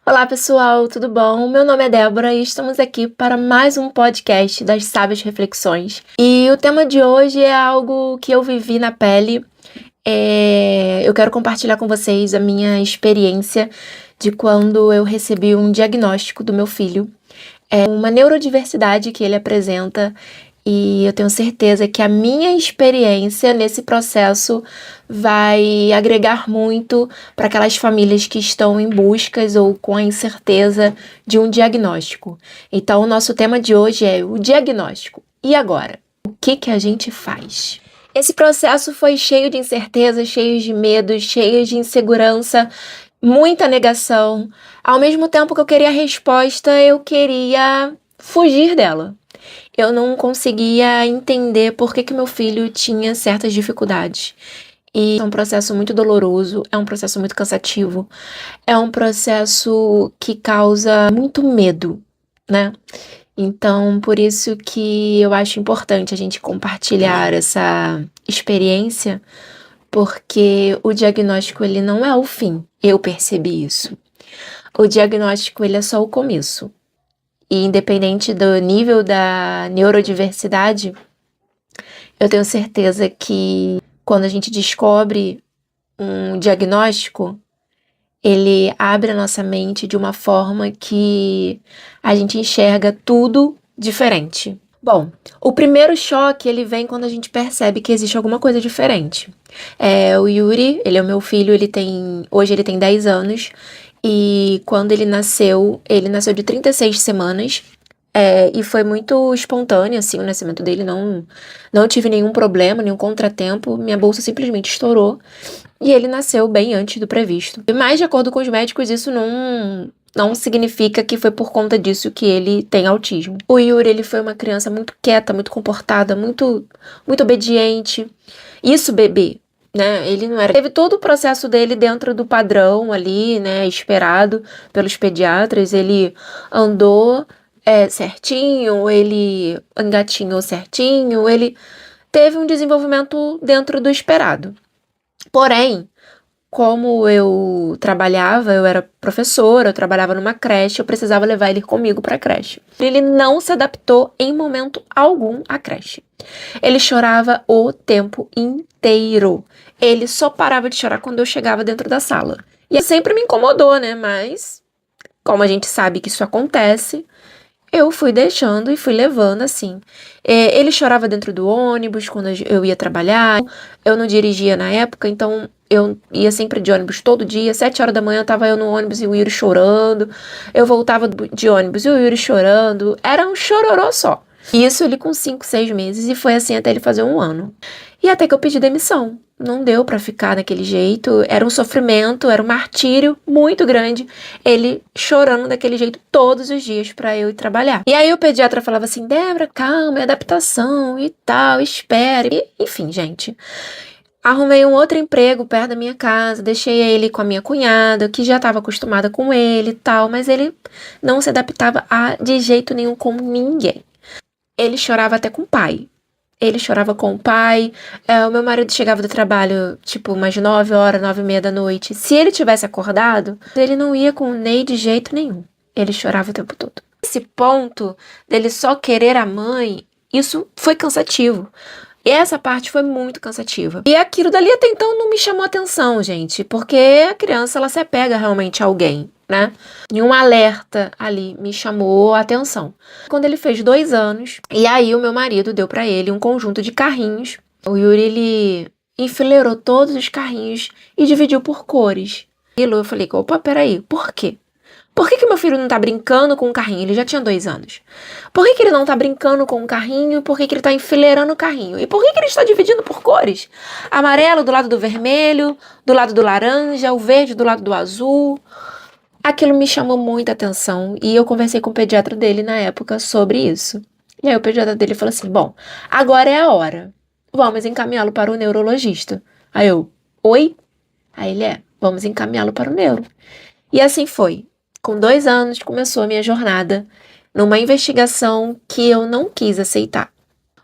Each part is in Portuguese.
Olá pessoal, tudo bom? Meu nome é Débora e estamos aqui para mais um podcast das Sábias Reflexões. E o tema de hoje é algo que eu vivi na pele. Eu quero compartilhar com vocês a minha experiência de quando eu recebi um diagnóstico do meu filho. É uma neurodiversidade que ele apresenta e eu tenho certeza que a minha experiência nesse processo vai agregar muito para aquelas famílias que estão em buscas ou com a incerteza de um diagnóstico. Então, o nosso tema de hoje é o diagnóstico. E agora? O que a gente faz? Esse processo foi cheio de incerteza, cheio de medo, cheio de insegurança, muita negação. Ao mesmo tempo que eu queria a resposta, eu queria fugir dela. Eu não conseguia entender por que meu filho tinha certas dificuldades. E é um processo muito doloroso, é um processo muito cansativo, é um processo que causa muito medo, né? Então, por isso que eu acho importante a gente compartilhar essa experiência, porque o diagnóstico ele não é o fim. Eu percebi isso. O diagnóstico ele é só o começo. E independente do nível da neurodiversidade, eu tenho certeza que quando a gente descobre um diagnóstico, ele abre a nossa mente de uma forma que a gente enxerga tudo diferente. Bom, o primeiro choque ele vem quando a gente percebe que existe alguma coisa diferente. O Yuri, ele é o meu filho, hoje ele tem 10 anos, e quando ele nasceu de 36 semanas, e foi muito espontâneo, assim, o nascimento dele, não tive nenhum problema, nenhum contratempo, minha bolsa simplesmente estourou, e ele nasceu bem antes do previsto. Mas, de acordo com os médicos, isso não significa que foi por conta disso que ele tem autismo. O Yuri, ele foi uma criança muito quieta, muito comportada, muito obediente. Isso, bebê, né? Ele não era... Teve todo o processo dele dentro do padrão ali, né? Esperado pelos pediatras. Ele andou certinho, ele engatinhou certinho, ele teve um desenvolvimento dentro do esperado. Porém, como eu era professora, eu trabalhava numa creche, eu precisava levar ele comigo para a creche. Ele não se adaptou em momento algum à creche. Ele chorava o tempo inteiro. Ele só parava de chorar quando eu chegava dentro da sala. E sempre me incomodou, né? Mas, como a gente sabe que isso acontece, eu fui deixando e fui levando, assim. Ele chorava dentro do ônibus quando eu ia trabalhar. Eu não dirigia na época, então eu ia sempre de ônibus todo dia. 7 horas da manhã tava eu no ônibus e o Yuri chorando. Eu voltava de ônibus e o Yuri chorando. Era um chororô só. Isso ele com 5, 6 meses e foi assim até ele fazer 1 ano. E até que eu pedi demissão. Não deu pra ficar daquele jeito, era um sofrimento, era um martírio muito grande, ele chorando daquele jeito todos os dias pra eu ir trabalhar. E aí o pediatra falava assim, Débora, calma, é adaptação e tal, espere. E, enfim, gente, arrumei um outro emprego perto da minha casa, deixei ele com a minha cunhada, que já estava acostumada com ele e tal, mas ele não se adaptava de jeito nenhum com ninguém. Ele chorava até com o pai. Ele chorava com o pai. O meu marido chegava do trabalho, tipo, umas 9 horas, 9h30 da noite. Se ele tivesse acordado, ele não ia com o Ney de jeito nenhum. Ele chorava o tempo todo. Esse ponto dele só querer a mãe, isso foi cansativo. E essa parte foi muito cansativa. E aquilo dali até então não me chamou atenção, gente. Porque a criança, ela se apega realmente a alguém, né? E um alerta ali me chamou a atenção. Quando ele fez 2 anos, e aí o meu marido deu pra ele um conjunto de carrinhos. O Yuri, ele enfileirou todos os carrinhos e dividiu por cores. E eu falei, opa, peraí, por quê? Por que meu filho não tá brincando com o carrinho? Ele já tinha 2 anos. Por que ele não tá brincando com o carrinho? Por que ele tá enfileirando o carrinho? E por que ele está dividindo por cores? Amarelo do lado do vermelho, do lado do laranja, o verde do lado do azul. Aquilo me chamou muita atenção e eu conversei com o pediatra dele na época sobre isso. E aí o pediatra dele falou assim, bom, agora é a hora. Vamos encaminhá-lo para o neurologista. Aí eu, oi? Aí ele, vamos encaminhá-lo para o neuro. E assim foi. Com 2 anos começou a minha jornada numa investigação que eu não quis aceitar.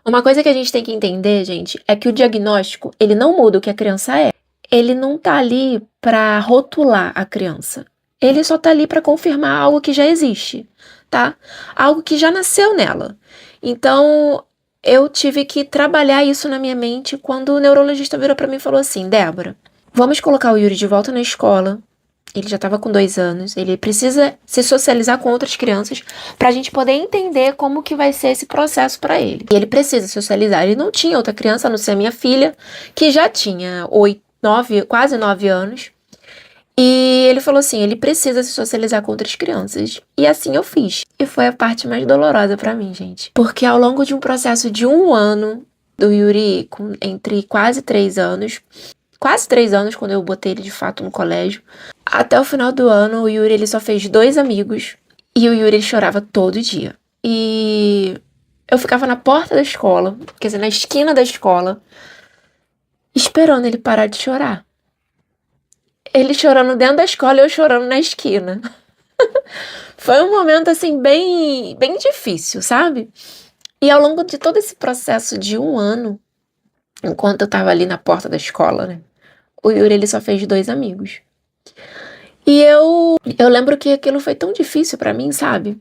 Uma coisa que a gente tem que entender, gente, é que o diagnóstico, ele não muda o que a criança é. Ele não tá ali pra rotular a criança. Ele só tá ali pra confirmar algo que já existe, tá? Algo que já nasceu nela. Então, eu tive que trabalhar isso na minha mente quando o neurologista virou pra mim e falou assim: Débora, vamos colocar o Yuri de volta na escola. Ele já estava com 2 anos, ele precisa se socializar com outras crianças pra gente poder entender como que vai ser esse processo pra ele. E ele precisa socializar. Ele não tinha outra criança, a não ser a minha filha, que já tinha quase 9 anos. E ele falou assim, ele precisa se socializar com outras crianças. E assim eu fiz. E foi a parte mais dolorosa pra mim, gente. Porque ao longo de um processo de 1 ano, do Yuri entre quase 3 anos, quando eu botei ele de fato no colégio, até o final do ano, o Yuri ele só fez 2 amigos. E o Yuri ele chorava todo dia. E eu ficava na porta da escola, quer dizer, na esquina da escola, esperando ele parar de chorar. Ele chorando dentro da escola e eu chorando na esquina. Foi um momento, assim, bem difícil, sabe? E ao longo de todo esse processo de 1 ano, enquanto eu tava ali na porta da escola, né? O Yuri, ele só fez 2 amigos. E eu lembro que aquilo foi tão difícil pra mim, sabe?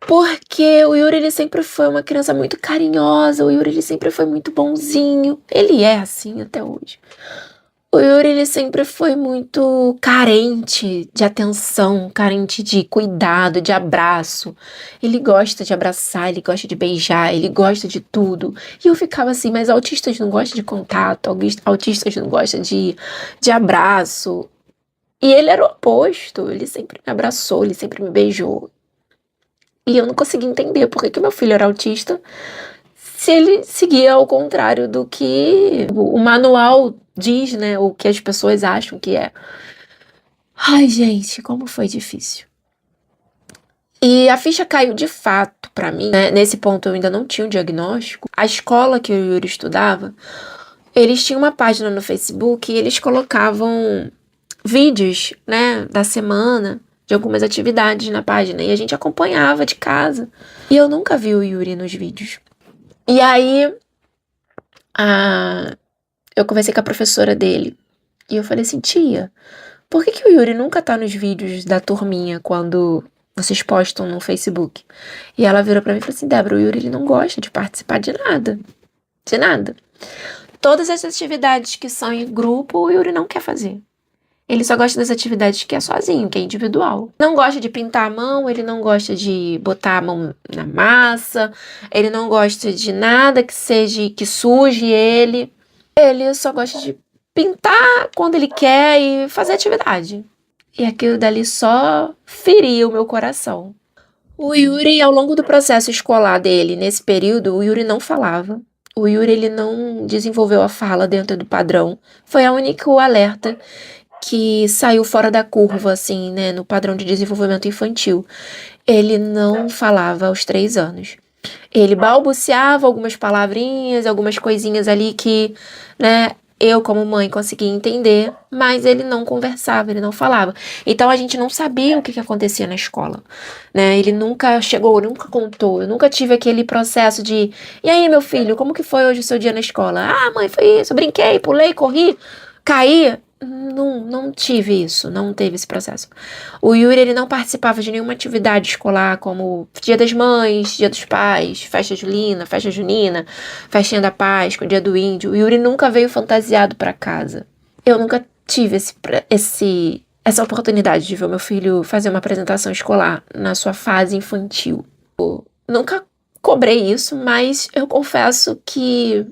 Porque o Yuri, ele sempre foi uma criança muito carinhosa, o Yuri, ele sempre foi muito bonzinho. Ele é assim até hoje. O Yuri, ele sempre foi muito carente de atenção, carente de cuidado, de abraço. Ele gosta de abraçar, ele gosta de beijar, ele gosta de tudo. E eu ficava assim, mas autistas não gostam de contato, autistas não gostam de abraço. E ele era o oposto, ele sempre me abraçou, ele sempre me beijou. E eu não conseguia entender por que meu filho era autista se ele seguia ao contrário do que o manual diz, né? O que as pessoas acham que é. Ai, gente, como foi difícil. E a ficha caiu de fato pra mim, né? Nesse ponto eu ainda não tinha um diagnóstico. A escola que o Yuri estudava, eles tinham uma página no Facebook e eles colocavam vídeos, né, da semana, de algumas atividades na página. E a gente acompanhava de casa. E eu nunca vi o Yuri nos vídeos. E aí, eu conversei com a professora dele. E eu falei assim, tia, por que o Yuri nunca tá nos vídeos da turminha quando vocês postam no Facebook? E ela virou pra mim e falou assim, Débora, o Yuri ele não gosta de participar de nada. De nada. Todas as atividades que são em grupo, o Yuri não quer fazer. Ele só gosta das atividades que é sozinho, que é individual. Não gosta de pintar a mão, ele não gosta de botar a mão na massa, ele não gosta de nada que suje ele. Ele só gosta de pintar quando ele quer e fazer atividade. E aquilo dali só feria o meu coração. O Yuri, ao longo do processo escolar dele, nesse período, o Yuri não falava. O Yuri, ele não desenvolveu a fala dentro do padrão. Foi a única alerta que saiu fora da curva, assim, né, no padrão de desenvolvimento infantil. Ele não falava aos 3 anos. Ele balbuciava algumas palavrinhas, algumas coisinhas ali que, né, eu como mãe conseguia entender, mas ele não conversava, ele não falava. Então a gente não sabia o que acontecia na escola, né? Ele nunca chegou, nunca contou. Eu nunca tive aquele processo de, e aí, meu filho, como que foi hoje o seu dia na escola? Ah, mãe, foi isso, eu brinquei, pulei, corri, caí. Não tive isso, não teve esse processo. O Yuri, ele não participava de nenhuma atividade escolar, como Dia das Mães, Dia dos Pais, festa julina, festa junina, festinha da Páscoa, Dia do Índio. O Yuri nunca veio fantasiado pra casa. Eu nunca tive essa oportunidade de ver meu filho fazer uma apresentação escolar na sua fase infantil. Eu nunca cobrei isso, mas eu confesso que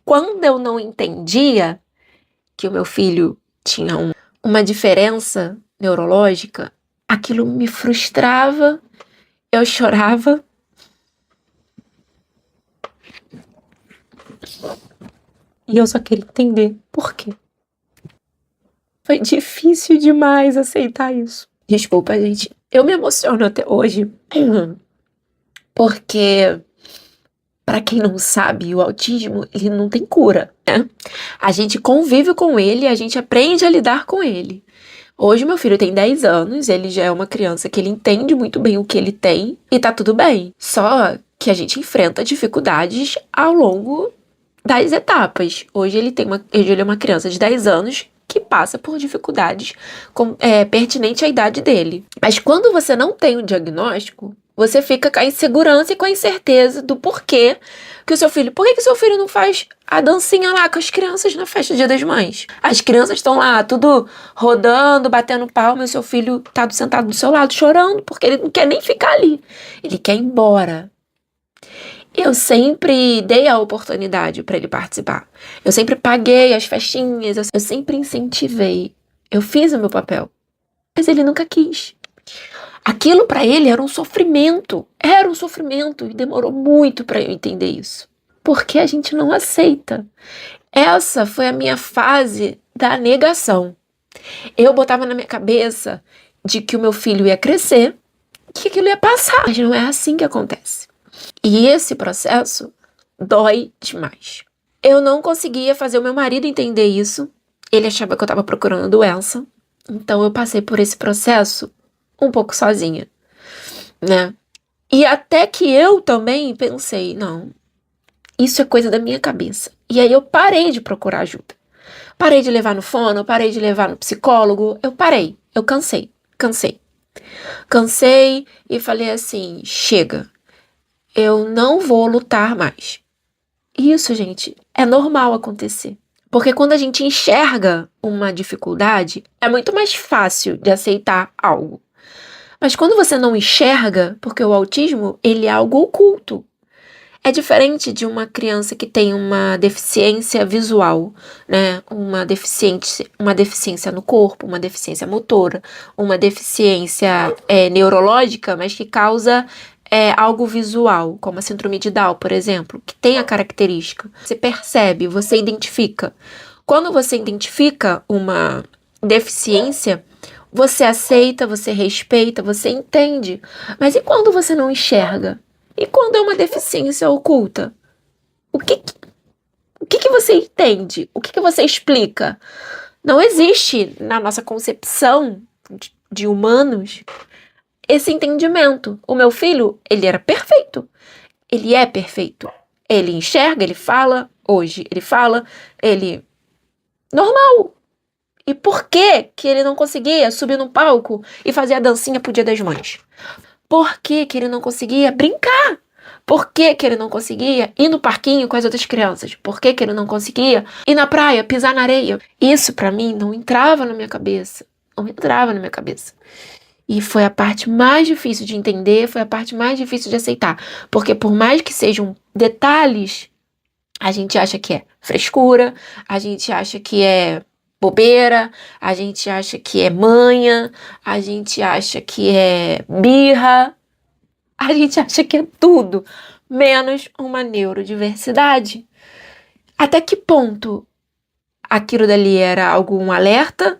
quando eu não entendia que o meu filho tinha uma diferença neurológica, aquilo me frustrava, eu chorava. E eu só queria entender por quê. Foi difícil demais aceitar isso. Desculpa, gente. Eu me emociono até hoje. Porque, pra quem não sabe, o autismo, ele não tem cura, né? A gente convive com ele, a gente aprende a lidar com ele. Hoje meu filho tem 10 anos, ele já é uma criança que ele entende muito bem o que ele tem e tá tudo bem. Só que a gente enfrenta dificuldades ao longo das etapas. Hoje ele é uma criança de 10 anos que passa por dificuldades pertinentes à idade dele. Mas quando você não tem o diagnóstico, você fica com a insegurança e com a incerteza do porquê que o seu filho... Por que o seu filho não faz a dancinha lá com as crianças na festa do Dia das Mães? As crianças estão lá, tudo rodando, batendo palma, e o seu filho tá sentado do seu lado, chorando, porque ele não quer nem ficar ali. Ele quer ir embora. Eu sempre dei a oportunidade para ele participar. Eu sempre paguei as festinhas, eu sempre incentivei. Eu fiz o meu papel. Mas ele nunca quis. Aquilo para ele era um sofrimento. Era um sofrimento e demorou muito para eu entender isso. Porque a gente não aceita. Essa foi a minha fase da negação. Eu botava na minha cabeça de que o meu filho ia crescer, que aquilo ia passar. Mas não é assim que acontece. E esse processo dói demais. Eu não conseguia fazer o meu marido entender isso. Ele achava que eu estava procurando doença. Então eu passei por esse processo um pouco sozinha, né? E até que eu também pensei, não, isso é coisa da minha cabeça. E aí eu parei de procurar ajuda. Parei de levar no fono, parei de levar no psicólogo. Eu parei, eu cansei. Cansei e falei assim, chega. Eu não vou lutar mais. Isso, gente, é normal acontecer. Porque quando a gente enxerga uma dificuldade, é muito mais fácil de aceitar algo. Mas quando você não enxerga, porque o autismo, ele é algo oculto. É diferente de uma criança que tem uma deficiência visual, né? Uma deficiência no corpo, uma deficiência motora, uma deficiência neurológica, mas que causa algo visual, como a síndrome de Down, por exemplo, que tem a característica. Você percebe, você identifica. Quando você identifica uma deficiência, você aceita, você respeita, você entende. Mas e quando você não enxerga? E quando é uma deficiência oculta? O que você entende? O que você explica? Não existe na nossa concepção de humanos esse entendimento. O meu filho, ele era perfeito. Ele é perfeito. Ele enxerga, ele fala. Hoje ele fala, ele... Normal. E por que ele não conseguia subir no palco e fazer a dancinha pro Dia das Mães? Por que ele não conseguia brincar? Por que ele não conseguia ir no parquinho com as outras crianças? Por que ele não conseguia ir na praia, pisar na areia? Isso pra mim não entrava na minha cabeça. Não entrava na minha cabeça. E foi a parte mais difícil de entender, foi a parte mais difícil de aceitar. Porque por mais que sejam detalhes, a gente acha que é frescura, a gente acha que é bobeira, a gente acha que é manha, a gente acha que é birra, a gente acha que é tudo, menos uma neurodiversidade. Até que ponto aquilo dali era algum alerta?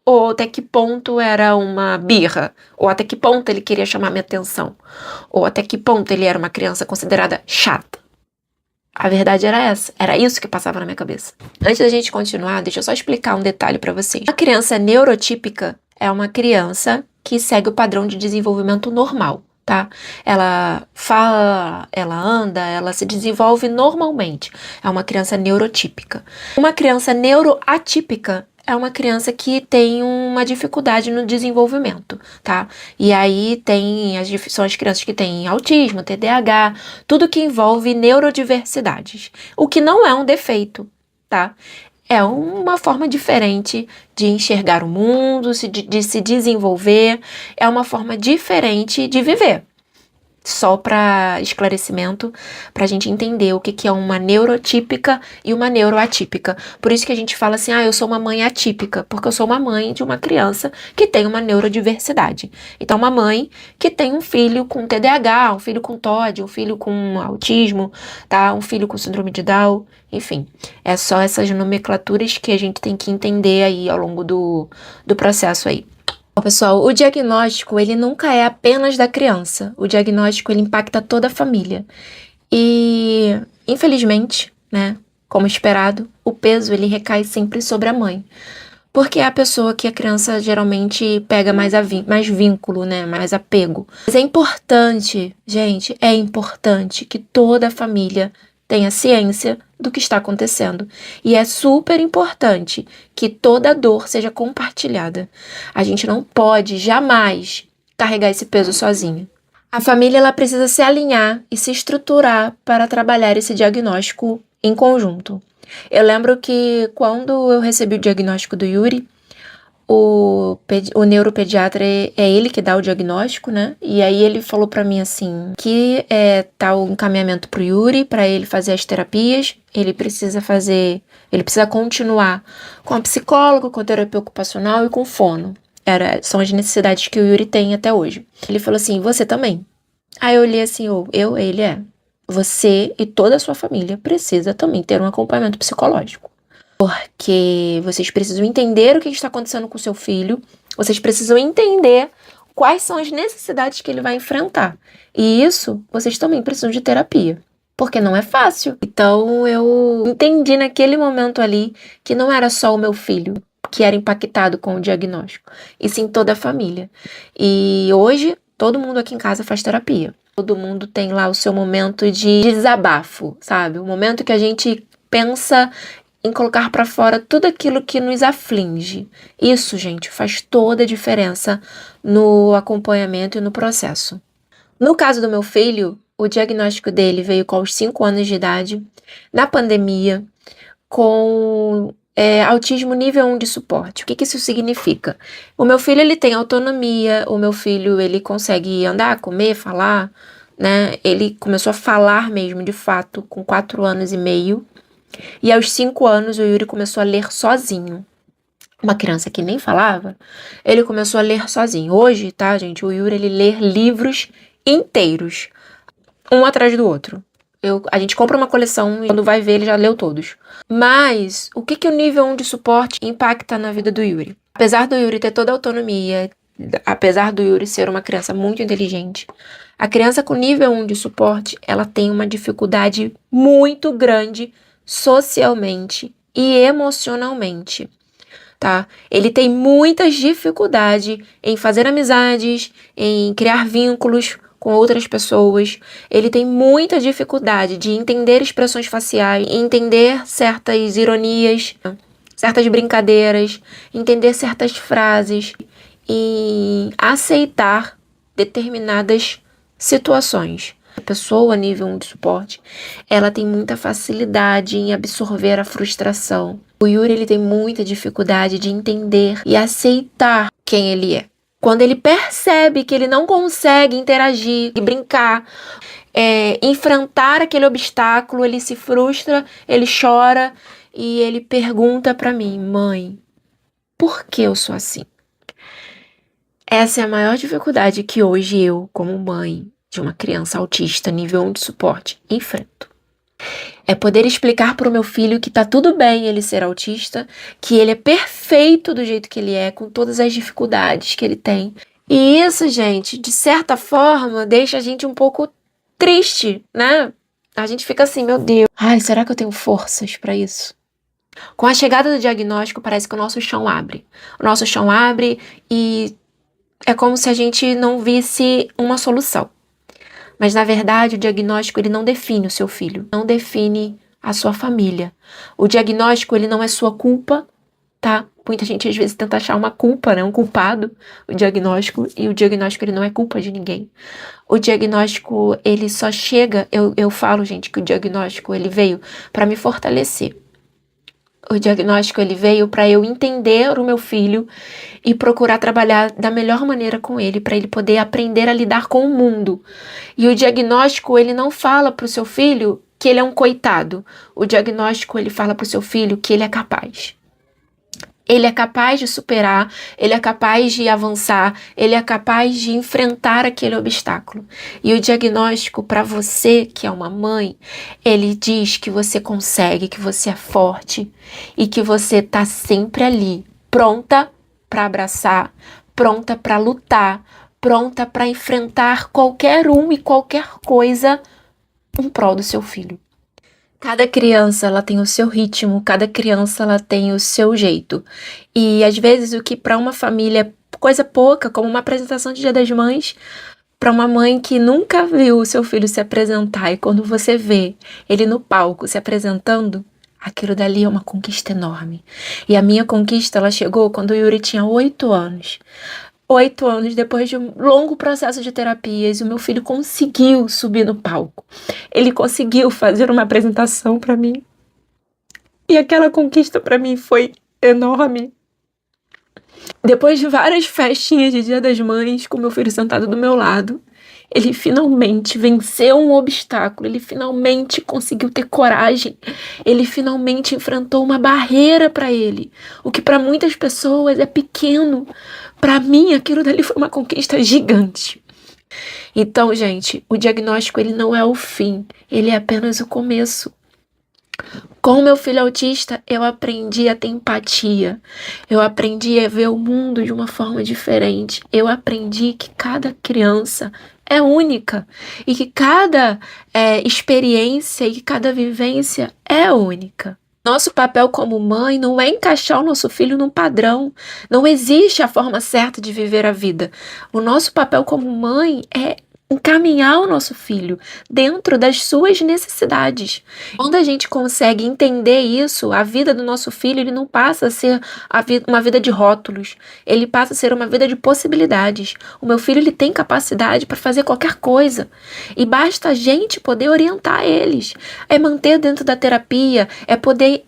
Ou até que ponto era uma birra? Ou até que ponto ele queria chamar minha atenção? Ou até que ponto ele era uma criança considerada chata? A verdade era essa. Era isso que passava na minha cabeça. Antes da gente continuar, deixa eu só explicar um detalhe pra vocês. Uma criança neurotípica é uma criança que segue o padrão de desenvolvimento normal, tá? Ela fala, ela anda, ela se desenvolve normalmente. É uma criança neurotípica. Uma criança neuroatípica é uma criança que tem uma dificuldade no desenvolvimento, tá? E aí são as crianças que têm autismo, TDAH, tudo que envolve neurodiversidades. O que não é um defeito, tá? É uma forma diferente de enxergar o mundo, de se desenvolver, é uma forma diferente de viver. Só para esclarecimento, para a gente entender o que é uma neurotípica e uma neuroatípica. Por isso que a gente fala assim, eu sou uma mãe atípica, porque eu sou uma mãe de uma criança que tem uma neurodiversidade. Então, uma mãe que tem um filho com TDAH, um filho com TOD, um filho com autismo, tá? Um filho com síndrome de Down, enfim. É só essas nomenclaturas que a gente tem que entender aí ao longo do processo aí. Bom, pessoal, o diagnóstico, ele nunca é apenas da criança. O diagnóstico, ele impacta toda a família. E, infelizmente, né, como esperado, o peso, ele recai sempre sobre a mãe. Porque é a pessoa que a criança geralmente pega mais vínculo, né, mais apego. Mas é importante, gente, é importante que toda a família tenha ciência do que está acontecendo. E é super importante que toda dor seja compartilhada. A gente não pode jamais carregar esse peso sozinha. A família ela precisa se alinhar e se estruturar para trabalhar esse diagnóstico em conjunto. Eu lembro que quando eu recebi o diagnóstico do Yuri, o neuropediatra é ele que dá o diagnóstico, né? E aí ele falou pra mim assim, que tá o encaminhamento pro Yuri, pra ele fazer as terapias, ele precisa continuar com a psicóloga, com a terapia ocupacional e com fono. São as necessidades que o Yuri tem até hoje. Ele falou assim, você também. Aí eu olhei assim, ele você e toda a sua família precisa também ter um acompanhamento psicológico. Porque vocês precisam entender o que está acontecendo com o seu filho, vocês precisam entender quais são as necessidades que ele vai enfrentar. E isso, vocês também precisam de terapia, porque não é fácil. Então eu entendi naquele momento ali que não era só o meu filho que era impactado com o diagnóstico, e sim toda a família. E hoje, todo mundo aqui em casa faz terapia. Todo mundo tem lá o seu momento de desabafo, sabe? O momento que a gente pensa em colocar para fora tudo aquilo que nos aflige. Isso, gente, faz toda a diferença no acompanhamento e no processo. No caso do meu filho, o diagnóstico dele veio com os 5 anos de idade, na pandemia, com autismo nível 1 de suporte. O que isso significa? O meu filho ele tem autonomia, o meu filho ele consegue andar, comer, falar, né? Ele começou a falar mesmo, de fato, com 4 anos e meio. E aos 5 anos o Yuri começou a ler sozinho. Uma criança que nem falava, ele começou a ler sozinho. Hoje, tá, gente, o Yuri ele lê livros inteiros, um atrás do outro. A gente compra uma coleção e quando vai ver ele já leu todos. Mas o que o nível 1 de suporte impacta na vida do Yuri? Apesar do Yuri ter toda a autonomia, apesar do Yuri ser uma criança muito inteligente, a criança com nível 1 de suporte, ela tem uma dificuldade muito grande socialmente e emocionalmente, tá? Ele tem muitas dificuldades em fazer amizades, em criar vínculos com outras pessoas. Ele tem muita dificuldade de entender expressões faciais, entender certas ironias, certas brincadeiras, entender certas frases e aceitar determinadas situações. A pessoa a nível 1 de suporte, ela tem muita facilidade em absorver a frustração. O Yuri ele tem muita dificuldade de entender e aceitar quem ele é. Quando ele percebe que ele não consegue interagir, brincar, enfrentar aquele obstáculo, ele se frustra, ele chora e ele pergunta pra mim, mãe, por que eu sou assim? Essa é a maior dificuldade que hoje eu, como mãe de uma criança autista nível 1 de suporte, enfrento. É poder explicar para o meu filho que tá tudo bem ele ser autista, que ele é perfeito do jeito que ele é, com todas as dificuldades que ele tem. E isso, gente, de certa forma, deixa a gente um pouco triste, né? A gente fica assim, meu Deus, ai, será que eu tenho forças para isso? Com a chegada do diagnóstico, parece que o nosso chão abre. O nosso chão abre e é como se a gente não visse uma solução. Mas, na verdade, o diagnóstico ele não define o seu filho, não define a sua família. O diagnóstico ele não é sua culpa, tá? Muita gente às vezes tenta achar uma culpa, né? Um culpado, o diagnóstico, e o diagnóstico ele não é culpa de ninguém. O diagnóstico ele só chega, eu falo, gente, que o diagnóstico ele veio para me fortalecer. O diagnóstico ele veio para eu entender o meu filho e procurar trabalhar da melhor maneira com ele, para ele poder aprender a lidar com o mundo. E o diagnóstico ele não fala para o seu filho que ele é um coitado. O diagnóstico ele fala para o seu filho que ele é capaz. Ele é capaz de superar, ele é capaz de avançar, ele é capaz de enfrentar aquele obstáculo. E o diagnóstico para você, que é uma mãe, ele diz que você consegue, que você é forte e que você tá sempre ali, pronta para abraçar, pronta para lutar, pronta para enfrentar qualquer e qualquer coisa em prol do seu filho. Cada criança, ela tem o seu ritmo, cada criança, ela tem o seu jeito. E, às vezes, o que para uma família é coisa pouca, como uma apresentação de Dia das Mães, Para uma mãe que nunca viu o seu filho se apresentar e quando você vê ele no palco se apresentando, aquilo dali é uma conquista enorme. E a minha conquista, ela chegou quando o Yuri tinha 8 anos. 8 anos depois de um longo processo de terapias, o meu filho conseguiu subir no palco. Ele conseguiu fazer uma apresentação para mim. E aquela conquista para mim foi enorme. Depois de várias festinhas de Dia das Mães, com meu filho sentado do meu lado, ele finalmente venceu um obstáculo, ele finalmente conseguiu ter coragem, ele finalmente enfrentou uma barreira para ele, o que para muitas pessoas é pequeno. Para mim, aquilo dali foi uma conquista gigante. Então, gente, o diagnóstico ele não é o fim, ele é apenas o começo. Com o meu filho autista, eu aprendi a ter empatia. Eu aprendi a ver o mundo de uma forma diferente. Eu aprendi que cada criança é única e que cada experiência e que cada vivência é única. Nosso papel como mãe não é encaixar o nosso filho num padrão. Não existe a forma certa de viver a vida. O nosso papel como mãe é encaminhar o nosso filho dentro das suas necessidades. Quando a gente consegue entender isso, a vida do nosso filho ele não passa a ser uma vida de rótulos, ele passa a ser uma vida de possibilidades. O meu filho ele tem capacidade para fazer qualquer coisa e basta a gente poder orientar eles, é manter dentro da terapia, é poder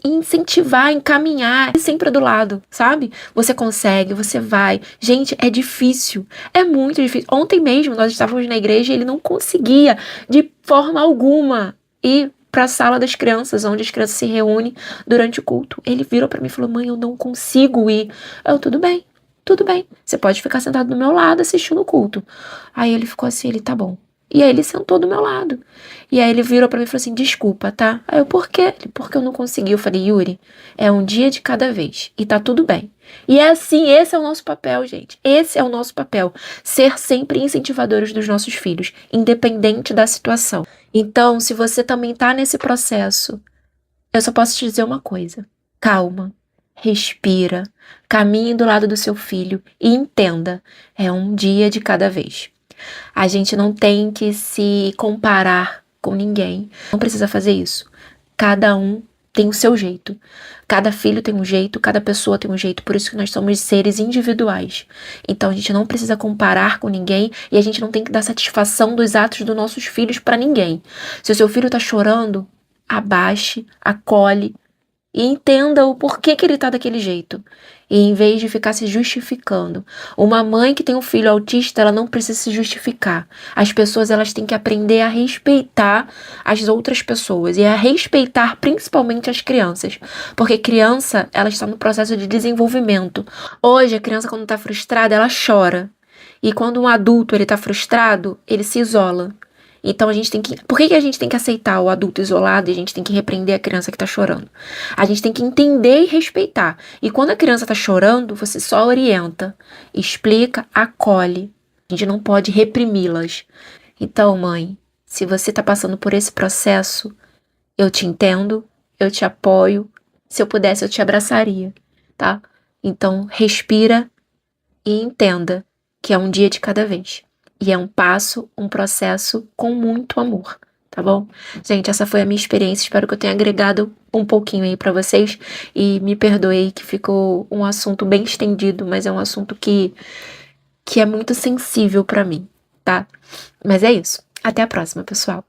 incentivar, encaminhar, sempre do lado, sabe? Você consegue, você vai. Gente, é difícil, é muito difícil. Ontem mesmo nós estávamos na igreja e ele não conseguia de forma alguma ir para a sala das crianças, onde as crianças se reúnem durante o culto. Ele virou para mim e falou: mãe, eu não consigo ir. Tudo bem, tudo bem. Você pode ficar sentado do meu lado assistindo o culto. Aí ele ficou assim, ele tá bom. E aí ele sentou do meu lado. E aí ele virou pra mim e falou assim, desculpa, tá? Aí eu, por quê? Porque eu não consegui. Eu falei, Yuri, é um dia de cada vez. E tá tudo bem. E é assim, esse é o nosso papel, gente. Esse é o nosso papel. Ser sempre incentivadores dos nossos filhos, independente da situação. Então, se você também tá nesse processo, eu só posso te dizer uma coisa. Calma. Respira. Caminhe do lado do seu filho e entenda. É um dia de cada vez. A gente não tem que se comparar com ninguém. Não precisa fazer isso. Cada um tem o seu jeito. Cada filho tem um jeito, cada pessoa tem um jeito. Por isso que nós somos seres individuais. Então a gente não precisa comparar com ninguém e a gente não tem que dar satisfação dos atos dos nossos filhos para ninguém. Se o seu filho tá chorando, abaixe, acolhe e entenda o porquê que ele tá daquele jeito. E em vez de ficar se justificando. Uma mãe que tem um filho autista, ela não precisa se justificar. As pessoas, elas têm que aprender a respeitar as outras pessoas. E a respeitar principalmente as crianças. Porque criança, ela está no processo de desenvolvimento. Hoje, a criança, quando está frustrada, ela chora. E quando um adulto, ele está frustrado, ele se isola. Então a gente tem que... Por que a gente tem que aceitar o adulto isolado e a gente tem que repreender a criança que tá chorando? A gente tem que entender e respeitar. E quando a criança tá chorando, você só orienta, explica, acolhe. A gente não pode reprimi-las. Então, mãe, se você tá passando por esse processo, eu te entendo, eu te apoio. Se eu pudesse, eu te abraçaria, tá? Então, respira e entenda que é um dia de cada vez. E é um passo, um processo com muito amor, tá bom? Gente, essa foi a minha experiência. Espero que eu tenha agregado um pouquinho aí pra vocês. E me perdoei que ficou um assunto bem estendido, mas é um assunto que é muito sensível pra mim, tá? Mas é isso. Até a próxima, pessoal.